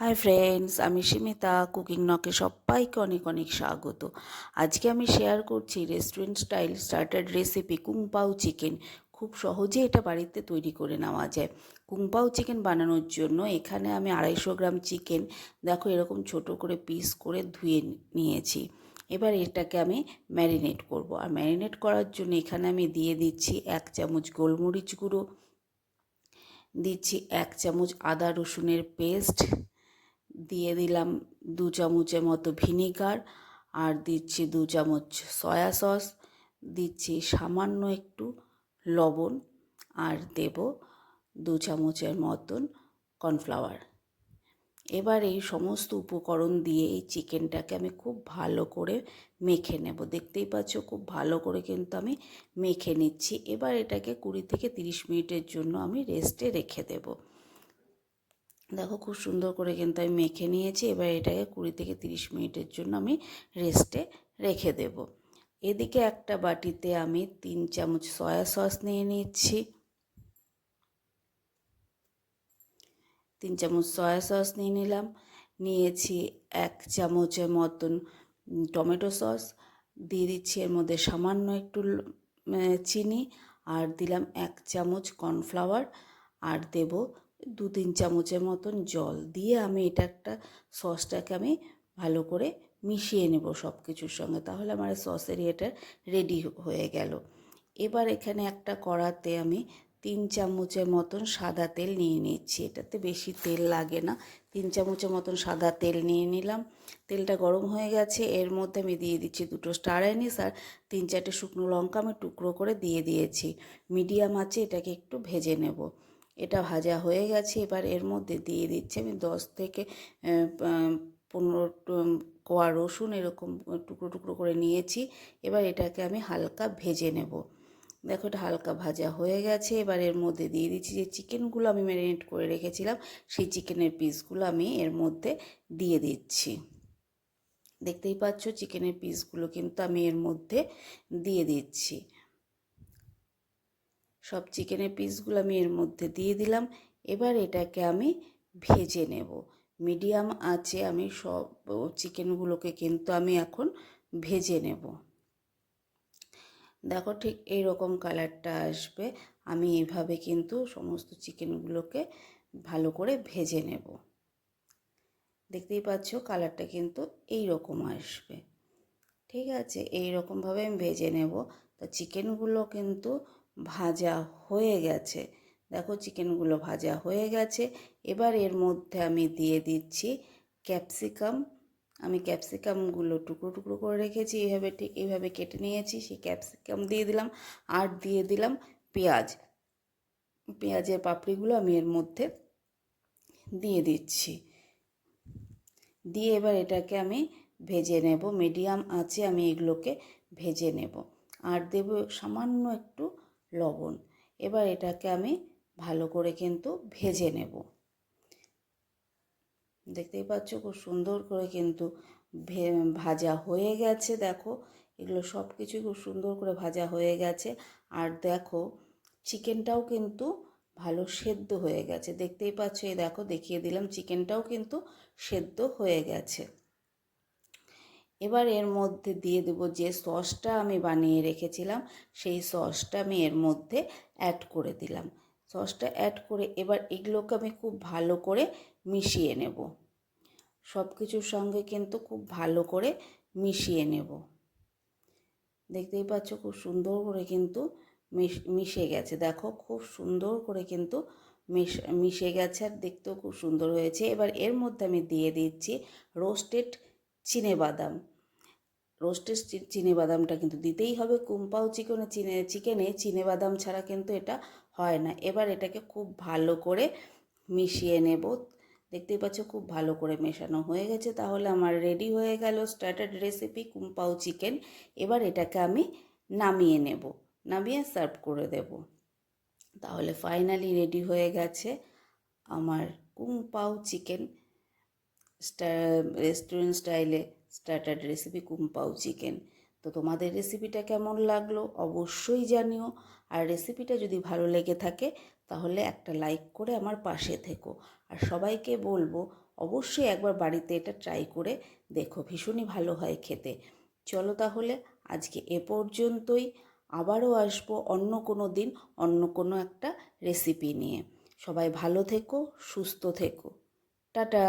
Hi friends, আমি Simita. Cooking নকে সবাইকে অনেক অনেক স্বাগত। আজকে আমি শেয়ার করছি রেস্টুরেন্ট স্টাইল স্টার্টার রেসিপি কুং পাও চিকেন। খুব সহজে এটা বাড়িতে তৈরি করে নেওয়া যায়। কুং পাও চিকেন বানানোর জন্য এখানে আমি 250 গ্রাম চিকেন দেখো এরকম ছোট করে পিস করে ধুয়ে নিয়েছি। এবার এটাকে আমি ম্যারিনেট করব। আর ম্যারিনেট করার জন্য এখানে আমি দিয়ে দিচ্ছি 1 চামচ গোলমরিচ গুঁড়ো, দিচ্ছি 1 চামচ আদা রসুনের পেস্ট, দিয়ে দিলাম 2 চামচের মতো ভিনিগার, আর দিচ্ছি 2 চামচ সয়া সস, দিচ্ছি সামান্য একটু লবণ, আর দেব 2 চামচের মতন কর্নফ্লাওয়ার। এবার এই সমস্ত উপকরণ দিয়ে এই চিকেনটাকে আমি খুব ভালো করে মেখে নেব। দেখতেই পাচ্ছ খুব ভালো করে কিন্তু আমি মেখে নিচ্ছি। এবার এটাকে 20 থেকে 30 মিনিটের জন্য আমি রেস্টে রেখে দেব। দেখো খুব সুন্দর করে কিন্তু আমি মেখে নিয়েছি। এবার এটাকে 20 থেকে 30 মিনিটের জন্য আমি রেস্টে রেখে দেব। এদিকে একটা বাটিতে আমি 3 চামচ সয়া সস নিয়ে নিচ্ছি। 3 চামচ সয়া সস নিয়ে নিলাম। নিয়েছি 1 চামচের মতন টমেটো সস, দিয়ে দিচ্ছি এর মধ্যে সামান্য একটু চিনি, আর দিলাম 1 চামচ কর্নফ্লাওয়ার, আর দেব 2-3 চামচের মতন জল দিয়ে আমি সসটাকে আমি ভালো করে মিশিয়ে নেব সব কিছুর সঙ্গে। তাহলে আমার সসের এটা রেডি হয়ে গেল। এবার এখানে একটা কড়াতে আমি 3 চামচের মতন সাদা তেল নিয়ে নিচ্ছি। এটাতে বেশি তেল লাগে না। 3 চামচের মতন সাদা তেল নিয়ে নিলাম। তেলটা গরম হয়ে গেছে। এর মধ্যে আমি দিয়ে দিচ্ছি 2 স্টার অ্যানিস আর 3-4টে শুকনো লঙ্কা আমি টুকরো করে দিয়ে দিয়েছি। মিডিয়াম আঁচে এটাকে একটু ভেজে নেব। এটা ভাজা হয়ে গেছে। এবার এর মধ্যে দিয়ে দিচ্ছি আমি 10 থেকে 15 কোয়া রসুন এরকম টুকরো টুকরো করে নিয়েছি। এবার এটাকে আমি হালকা ভেজে নেব। দেখো এটা হালকা ভাজা হয়ে গেছে। এবার এর মধ্যে দিয়ে দিচ্ছি যে চিকেনগুলো আমি ম্যারিনেট করে রেখেছিলাম, সেই চিকেনের পিসগুলো আমি এর মধ্যে দিয়ে দিচ্ছি। দেখতেই পাচ্ছ চিকেনের পিসগুলো কিন্তু আমি এর মধ্যে দিয়ে দিচ্ছি। সব চিকেনের পিসগুলো আমি এর মধ্যে দিয়ে দিলাম। এবার এটাকে আমি ভেজে নেব। মিডিয়াম আঁচে আমি সব চিকেনগুলোকে কিন্তু আমি এখন ভেজে নেব। দেখো ঠিক এই রকম কালারটা আসবে। আমি এইভাবে কিন্তু সমস্ত চিকেনগুলোকে ভালো করে ভেজে নেব। দেখতেই পাচ্ছ কালারটা কিন্তু এই রকম আসবে। ঠিক আছে, এই রকমভাবে আমি ভেজে নেব। তো চিকেনগুলো কিন্তু ভাজা হয়ে গেছে। দেখো চিকেনগুলো ভাজা হয়ে গেছে। এবার এর মধ্যে আমি দিয়ে দিচ্ছি ক্যাপসিকাম। আমি ক্যাপসিকামগুলো টুকরো টুকরো করে রেখেছি, এইভাবে ঠিক এইভাবে কেটে নিয়েছি। সেই ক্যাপসিকাম দিয়ে দিলাম, আর দিয়ে দিলাম পেঁয়াজ। পেঁয়াজের পাপড়িগুলো আমি এর মধ্যে দিয়ে দিচ্ছি। দিয়ে এবার এটাকে আমি ভেজে নেব। মিডিয়াম আঁচে আমি এগুলোকে ভেজে নেব। আর দেব সামান্য একটু লবণ। এবার এটাকে আমি ভালো করে কিন্তু ভেজে নেব। দেখতেই পাচ্ছ খুব সুন্দর করে কিন্তু ভাজা হয়ে গেছে। দেখো এগুলো সব কিছুই খুব সুন্দর করে ভাজা হয়ে গেছে। আর দেখো চিকেনটাও কিন্তু ভালো সেদ্ধ হয়ে গেছে। দেখতেই পাচ্ছ, এই দেখো দেখিয়ে দিলাম চিকেনটাও কিন্তু সেদ্ধ হয়ে গেছে। এবার এর মধ্যে দিয়ে দেবো যে সসটা আমি বানিয়ে রেখেছিলাম, সেই সসটা আমি এর মধ্যে অ্যাড করে দিলাম। সসটা অ্যাড করে এবার এগুলোকে আমি খুব ভালো করে মিশিয়ে নেব। সব কিছুর সঙ্গে কিন্তু খুব ভালো করে মিশিয়ে নেব। দেখতেই পাচ্ছ খুব সুন্দর করে কিন্তু মিশে গেছে। দেখো খুব সুন্দর করে কিন্তু মিশে গেছে, আর দেখতেও খুব সুন্দর হয়েছে। এবার এর মধ্যে আমি দিয়ে দিচ্ছি রোস্টেড চিনেবাদাম। রোস্টেড চিনেবাদামটা কিন্তু দিতেই হবে। কুং পাও চিকেনে চিনেবাদাম ছাড়া কিন্তু এটা হয় না। এবার এটাকে খুব ভালো করে মিশিয়ে নেব। দেখতেই পাচ্ছ খুব ভালো করে মেশানো হয়ে গেছে। তাহলে আমার রেডি হয়ে গেল স্টার্টার রেসিপি কুং পাও চিকেন। এবার এটাকে আমি নামিয়ে নেব, নামিয়ে সার্ভ করে দেব। তাহলে ফাইনালি রেডি হয়ে গেছে আমার কুং পাও চিকেন রেস্টুরেন্ট স্টাইলে স্টার্টার রেসিপি কুং পাও চিকেন। তো তোমাদের রেসিপিটা কেমন লাগলো অবশ্যই জানিও। আর রেসিপিটা যদি ভালো লেগে থাকে তাহলে একটা লাইক করে আমার পাশে থেকো। আর সবাইকে বলবো অবশ্যই একবার বাড়িতে এটা ট্রাই করে দেখো, ভীষণই ভালো হয় খেতে। চলো তাহলে আজকে এ পর্যন্তই। আবারও আসবো অন্য কোনো দিন অন্য কোনো একটা রেসিপি নিয়ে। সবাই ভালো থেকো, সুস্থ থেকো। টাটা।